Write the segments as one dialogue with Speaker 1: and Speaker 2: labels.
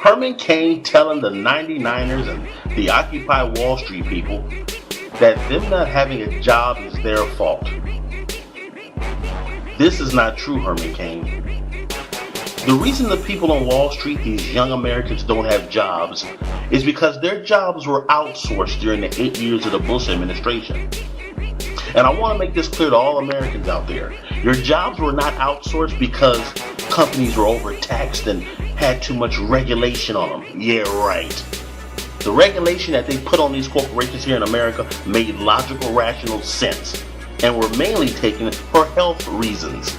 Speaker 1: Herman Cain telling the 99ers and the Occupy Wall Street people that them not having a job is their fault. This is not true, Herman Cain. The reason the people on Wall Street, these young Americans, don't have jobs is because their jobs were outsourced during the 8 years of the Bush administration. And I want to make this clear to all Americans out there. Your jobs were not outsourced because companies were overtaxed and had too much regulation on them. Yeah, right. The regulation that they put on these corporations here in America made logical, rational sense and were mainly taken for health reasons.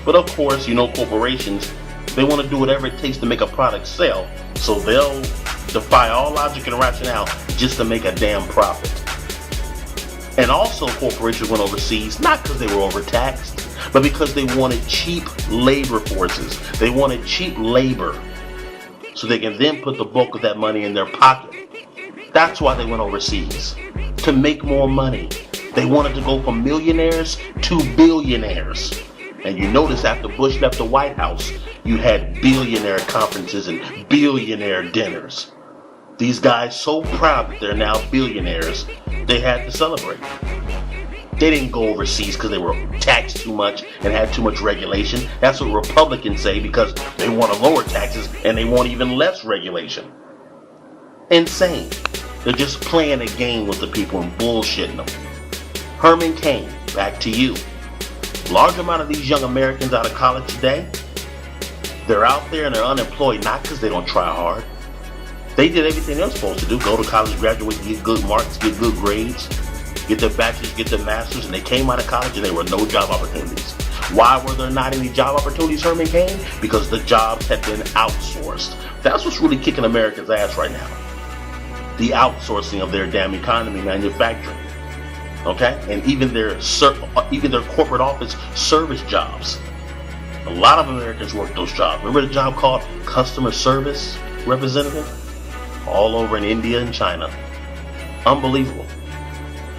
Speaker 1: But of course, you know, corporations, they want to do whatever it takes to make a product sell, so they'll defy all logic and rationale just to make a damn profit. And also corporations went overseas, not because they were overtaxed, but because they wanted cheap labor forces. They wanted cheap labor so they can then put the bulk of that money in their pocket. That's why they went overseas, to make more money. They wanted to go from millionaires to billionaires. And you notice after Bush left the White House, you had billionaire conferences and billionaire dinners. These guys so proud that they're now billionaires, they had to celebrate. They didn't go overseas because they were taxed too much and had too much regulation. That's what Republicans say because they want to lower taxes and they want even less regulation. Insane. They're just playing a game with the people and bullshitting them. Herman Cain, back to you. Large amount of these young Americans out of college today, they're out there and they're unemployed not because they don't try hard. They did everything they're supposed to do. Go to college, graduate, get good marks, get good grades, get their bachelor's, get their master's, and they came out of college and there were no job opportunities. Why were there not any job opportunities, Herman Cain? Because the jobs had been outsourced. That's what's really kicking America's ass right now. The outsourcing of their damn economy, manufacturing. Okay? And even their corporate office service jobs. A lot of Americans work those jobs. Remember the job called customer service representative? All over in India and China. Unbelievable.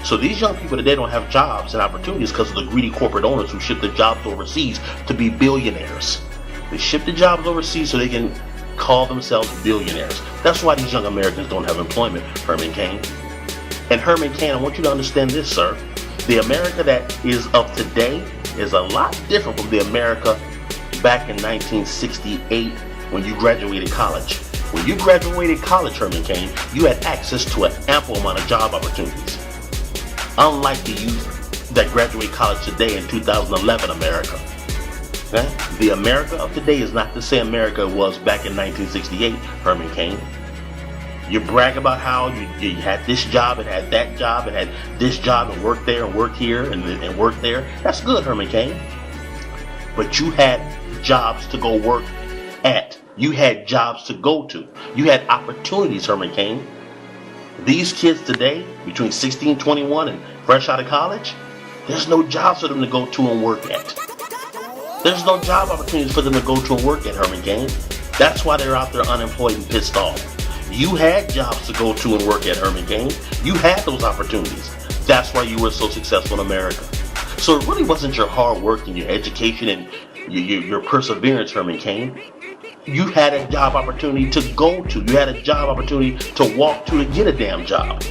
Speaker 1: So these young people today don't have jobs and opportunities because of the greedy corporate owners who ship the jobs overseas to be billionaires. They ship the jobs overseas so they can call themselves billionaires. That's why these young Americans don't have employment, Herman Cain. And Herman Cain, I want you to understand this, sir. The America that is of today is a lot different from the America back in 1968 when you graduated college. When you graduated college, Herman Cain, you had access to an ample amount of job opportunities. Unlike the youth that graduate college today in 2011 America. Okay? The America of today is not the same America it was back in 1968, Herman Cain. You brag about how you had this job and had that job and had this job and worked there and worked here and worked there. That's good, Herman Cain. But you had jobs to go work at. You had jobs to go to. You had opportunities, Herman Cain. These kids today, between 16 and 21 and fresh out of college, there's no jobs for them to go to and work at. There's no job opportunities for them to go to and work at, Herman Cain. That's why they're out there unemployed and pissed off. You had jobs to go to and work at, Herman Cain. You had those opportunities. That's why you were so successful in America. So it really wasn't your hard work and your education and your perseverance, Herman Cain. You had a job opportunity to go to. You had a job opportunity to walk to get a damn job.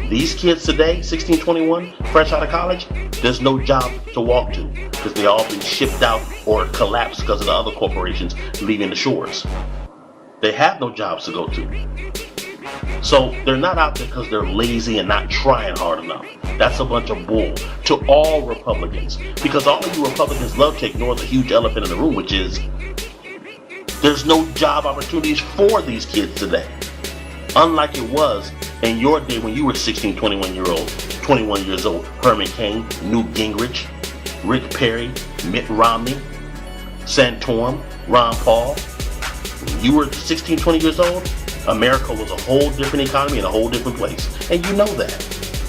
Speaker 1: These kids today, 16, 21, fresh out of college, there's no job to walk to because they all been shipped out or collapsed because of the other corporations leaving the shores. They have no jobs to go to. So they're not out there because they're lazy and not trying hard enough. That's a bunch of bull to all Republicans. Because all of you Republicans love to ignore the huge elephant in the room, which is there's no job opportunities for these kids today. Unlike it was in your day when you were 16, 21 years old, Herman Cain, Newt Gingrich, Rick Perry, Mitt Romney, Santorum, Ron Paul. When you were 16, 20 years old, America was a whole different economy and a whole different place. And you know that.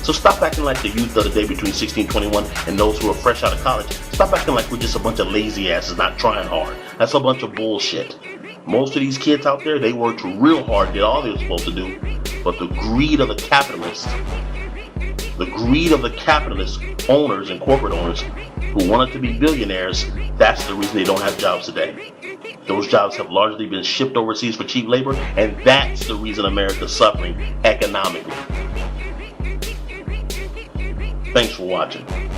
Speaker 1: So stop acting like the youth of the day between 16 and 21 and those who are fresh out of college. Stop acting like we're just a bunch of lazy asses not trying hard. That's a bunch of bullshit. Most of these kids out there, they worked real hard, did all they were supposed to do. But the greed of the capitalists owners and corporate owners who wanted to be billionaires, that's the reason they don't have jobs today. Those jobs have largely been shipped overseas for cheap labor, and that's the reason America's suffering economically. Thanks for watching.